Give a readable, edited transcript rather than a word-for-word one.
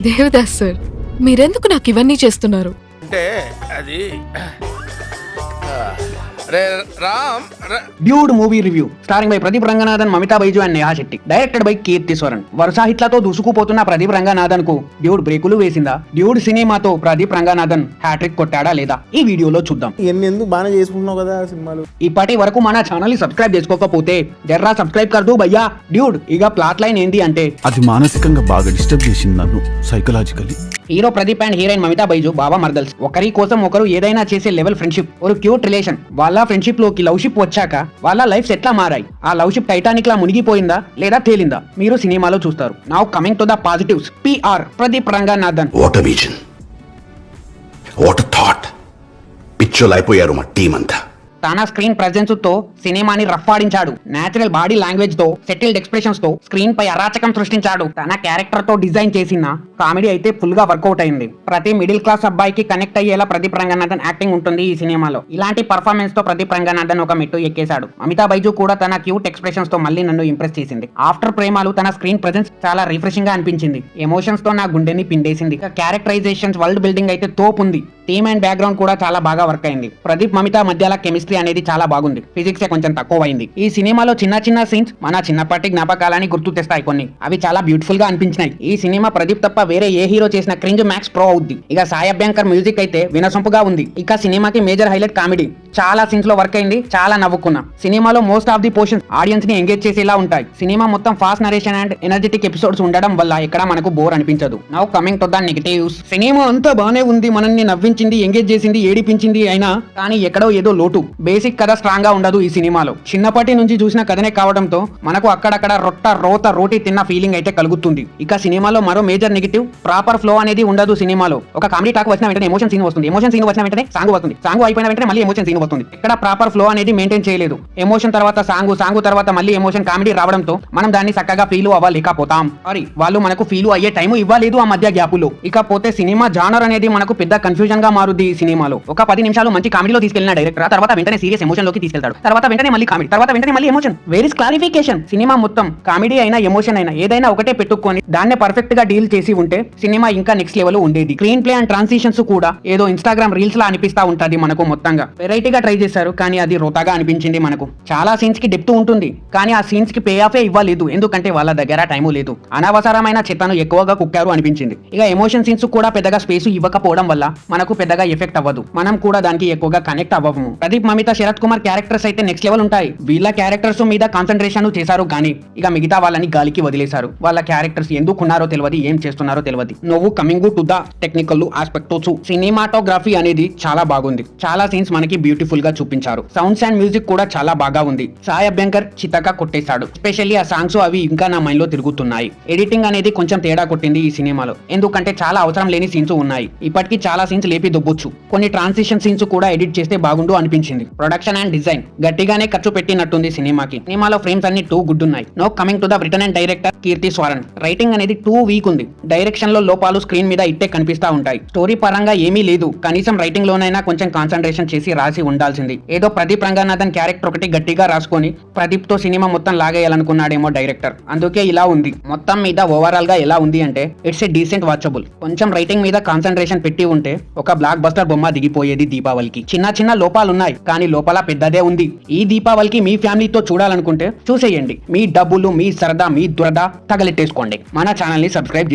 Devdas sir, మీరెందుకు నాకు ఇవన్నీ చేస్తున్నారు? అంటే అది రే Ram dude movie review starring by Pradeep Ranganathan, Mamitha Baiju and Neha Shetty, directed by Keerthi Swaran. వరుస హిట్లతో దూసుకుపోతున్న ప్రదీప్ రంగనాథన్ కు డ్యూడ్ బ్రేకులు వేసిందా? డ్యూడ్ సినిమాతో ప్రదీప్ రంగనాథన్ హ్యాట్రిక్ కొట్టాడా లేదా? ఈ వీడియోలో చూద్దాం. ఎందుకు బాగా చేసుకుంటున్నావు కదా సినిమాలు. ఇప్పటి వరకు మన ఛానల్ ని సబ్స్క్రైబ్ చేసుకోకపోతే జర్రా సబ్స్క్రైబ్ కర్దు భయ్యా. డ్యూడ్ ఇక ప్లాట్ లైన్ ఏంటి అంటే, అది మానసికంగా బాగా డిస్టర్బ్ చేసింది నన్ను psychologically. Hero Pradeep and heroine Mamitha Baiju బాబా మర్దల్స్. ఒకరి కోసం ఒకరు ఏదైనా చేసే లెవెల్ ఫ్రెండ్షిప్, ఒక క్యూట్ రిలేషన్. వాళ్ళ ఫ్రెండ్షిప్ లోకి లవ్ షిప్ వచ్చాక వాళ్ళ లైఫ్స్ ఎట్లా మారాయి? ఆ లవ్ షిప్ టైటానిక్ లా మునిగిపోయిందా లేదా తేలిందా? మీరు సినిమాలో చూస్తారు. Now coming to the positives. PR Pradeep Ranganathan. What a vision, what a thought. పిచ్చోలైపోయారు మా టీం అంతా. తన స్క్రీన్ ప్రెజెన్స్ తో సినిమాని రఫ్ఫాడించాడు. నేచురల్ బాడీ లాంగ్వేజ్ తో, సెటిల్డ్ ఎక్స్ప్రెషన్స్ తో స్క్రీన్ పై అరాచకం సృష్టించాడు. తన క్యారెక్టర్ తో డిజైన్ చేసిన కామెడీ అయితే ఫుల్ గా వర్కౌట్ అయింది. ప్రతి మిడిల్ క్లాస్ అబ్బాయికి కనెక్ట్ అయ్యేలా ప్రదీప్ రంగనాథన్ యాక్టింగ్ ఉంటుంది ఈ సినిమాలో. ఇలాంటి పర్ఫార్మెన్స్ తో ప్రదీప్ రంగనాథన్ ఒక మెట్టు ఎక్కేశాడు. మమితా బైజు కూడా తన క్యూట్ ఎక్స్ప్రెషన్స్ తో మళ్ళీ నన్ను ఇంప్రెస్ చేసింది. ఆఫ్టర్ ప్రేమాలు తన స్క్రీన్ ప్రెజెన్స్ చాలా రిఫ్రెషింగ్ గా అనిపించింది. ఎమోషన్స్ తో నా గుండెని పిండేసింది. క్యారెక్టరైజేషన్స్, వరల్డ్ బిల్డింగ్ అయితే తోపు ఉంది. థీమ్ అండ్ బ్యాక్గ్రౌండ్ కూడా చాలా బాగా వర్క్ అయింది. ప్రదీప్ మమితా మధ్యల కెమిస్ట్రీ అనేది చాలా బాగుంది. ఫిజిక్స్ కొంచెం తక్కువ అయింది. ఈ సినిమాలో చిన్న చిన్న సీన్స్ మన చిన్నప్పటి జ్ఞాపకాలని గుర్తు తెస్తాయి. కొన్ని అవి చాలా బ్యూటిఫుల్ గా అనిపించినాయి. ఈ సినిమా ప్రదీప్ తప్ప వేరే ఏ హీరో చేసిన క్రింజ్ మ్యాక్స్ ప్రో అవుద్ది. ఇక సాయి అభ్యంకర్ మ్యూజిక్ అయితే వినసొంపుగా ఉంది. ఇక సినిమాకి మేజర్ హైలైట్ కామెడీ. చాలా సీన్స్ లో వర్క్ అయింది. చాలా నవ్వుకున్నా. సినిమాలో most of the portions audience ని ఎంగేజ్ చేసేలా ఉంటాయి. సినిమా మొత్తం fast narration and energetic episodes ఉండడం వల్ల ఎక్కడ మనకు బోర్ అనిపించదు. Now coming to the negatives. Cinema అంతా బానే ఉంది. మనల్ని నవ్వించింది, ఎంగేజ్ చేసింది, ఏడిపించింది. అయినా కానీ ఎక్కడో ఏదో లోటు. బేసిక్ కథ స్ట్రాంగ్ గా ఉండదు ఈ సినిమాలో. చిన్నప్పటి నుంచి చూసిన కథనే కావడంతో మనకు అక్కడక్కడ రోటి తిన్న ఫీలింగ్ అయితే కలుగుతుంది. ఇక సినిమాలో మరో మేజర్ నెగటివ్, ప్రాపర్ ఫ్లో అనేది ఉండదు సినిమాలో. ఒక కామెడీ టాక్ వచ్చిన వెంటనే ఎమోషన్ సీన్ వస్తుంది. ఎమోషన్ సీన్ వచ్చిన వెంటనే సాంగ్ వస్తుంది. సాంగ్ అయిపోయిన వెంటనే మళ్ళీ ఎమోషన్ సీన్ వస్తుంది. ఇక్కడ ప్రాపర్ ఫ్లో అనేది మెయింటైన్ చేయలేదు. ఎమోషన్ తర్వాత సాంగ్ తర్వాత మళ్ళీ ఎమోషన్, కామెడీ రావడంతో మనం దాన్ని చక్కగా ఫీల్ అవ్వలేకపోతాం. సారీ, వాళ్ళు మనకు ఫీల్ అయ్యే టైం ఇవ్వలేదు ఆ మధ్య గ్యాపులో. ఇకపోతే సినిమా జానర్ అనేది మనకు పెద్ద కన్ఫ్యూజన్ గా మారుద్ది ఈ సినిమాలో. ఒక 10 నిమిషాలు మంచి కామెడీలో తీసుకెళ్లిన డైరెక్టర్ తర్వాత వెంటనే సీరియస్ ఎమోషన్ లోకి తీసుకెళ్తాడు. తర్వాత వెంటనే మళ్ళీ కామెడీ, తర్వాత వెంటనే మళ్ళీ emotion. Where is clarification? Cinema మొత్తం కామెడీ అయినా ఎమోషన్ అయినా ఏదైనా ఒకటే పెట్టుకొని దాన్ని పర్ఫెక్ట్ గా డీల్ చేసి ఉంటే సినిమా ఇంకా నెక్స్ట్ లెవెల్ ఉండేది. స్క్రీన్ ప్లే అండ్ ట్రాన్సిషన్స్ కూడా ఏదో ఇన్స్టాగ్రామ్ రీల్స్ లా అనిపిస్తా ఉంటది మనకు. మొత్తంగా వెరైటీగా ట్రై చేశారు కానీ అది రోతాగా అనిపించింది మనకు. చాలా సీన్స్ కి డెప్త్ ఉంటుంది కానీ ఆ సీన్స్ కి పే ఆఫే ఇవ్వలేదు. ఎందుకంటే వాళ్ళ దగ్గర టైము లేదు. అనవసరమైన చెత్తను ఎక్కువగా కుక్కారు అనిపించింది. ఇక ఎమోషన్ సీన్స్ కూడా పెద్దగా స్పేస్ ఇవ్వకపోవడం వల్ల మనకు పెద్దగా ఎఫెక్ట్ అవ్వదు. మనం కూడా దానికి ఎక్కువగా కనెక్ట్ అవ్వము. ప్రదీప్, మమితా, శరత్ కుమార్ క్యారెక్టర్స్ అయితే నెక్స్ట్ లెవెల్ ఉంటాయి. వీళ్ళ క్యారెక్టర్స్ మీద కాన్సన్ట్రేషన్ చేశారు కానీ ఇక మిగతా వాళ్ళని గాలికి వదిలేశారు. వాళ్ళ క్యారెక్టర్స్ ఎందుకున్నారో తెలియదు, ఏం చేస్తున్నారో తెలియదు. నువ్వు coming to the technical aspects. Cinematography అనేది చాలా బాగుంది. చాలా సీన్స్ మనకి బ్యూటిఫుల్ గా చూపించారు. సౌండ్స్ అండ్ మ్యూజిక్ కూడా చాలా బాగా ఉంది. సాయి అభ్యంకర్ చిత్తగా కొట్టేశాడు. ఎస్పెషల్లీ ఆ సాంగ్స్ అవి ఇంకా నా మైండ్ లో తిరుగుతున్నాయి. ఎడిటింగ్ అనేది కొంచెం తేడా కొట్టింది ఈ సినిమాలో. ఎందుకంటే చాలా అవసరం లేని సీన్స్ ఉన్నాయి. ఇప్పటికీ చాలా సీన్స్ లేపి దొబ్బొచ్చు. కొన్ని ట్రాన్సిషన్ సీన్స్ కూడా ఎడిట్ చేస్తే బాగుండు అనిపించింది. ప్రొడక్షన్ అండ్ డిజైన్ గట్టిగానే ఖర్చు పెట్టినట్టుంది సినిమాకి. సినిమాలో ఫ్రేమ్స్ అన్ని టూ గుడ్ ఉన్నాయి. Now coming to the return and director Keerthi Swaran. Writing అనేది టూ వీక్ ఉంది. డైరెక్షన్ లో లోపాలు స్క్రీన్ మీద ఇట్టే కనిపిస్తా ఉంటాయి. స్టోరీ పరంగా ఏమీ లేదు. కనీసం రైటింగ్ లోనైనా కొంచెం కాన్సన్ట్రేషన్ చేసి రాసి ఉండాల్సింది. ఏదో ప్రదీప్ రంగనాథన్ క్యారెక్టర్ ఒకటి గట్టిగా రాసుకొని ప్రదీప్ తో సినిమా మొత్తం లాగేయాలనుకున్నాడేమో డైరెక్టర్. అందుకే ఇలా ఉంది. మొత్తం మీద ఓవరాల్ గా ఎలా ఉంది అంటే ఇట్స్ ఏ డీసెంట్ వాచబుల్. కొంచెం రైటింగ్ మీద కాన్సన్ట్రేషన్ పెట్టి ఉంటే ఒక బ్లాక్ బస్టర్ బొమ్మ దిగిపోయేది దీపావళికి. చిన్న చిన్న లోపాలు ఉన్నాయి కానీ లోపల పెద్దదే ఉంది. ఈ దీపావళికి మీ ఫ్యామిలీతో చూడాలనుకుంటే చూసేయండి. మీ డబ్బులు, మీ సరదా, మీ దురద తగలెట్టేసుకోండి. మన ఛానల్ ని సబ్స్క్రైబ్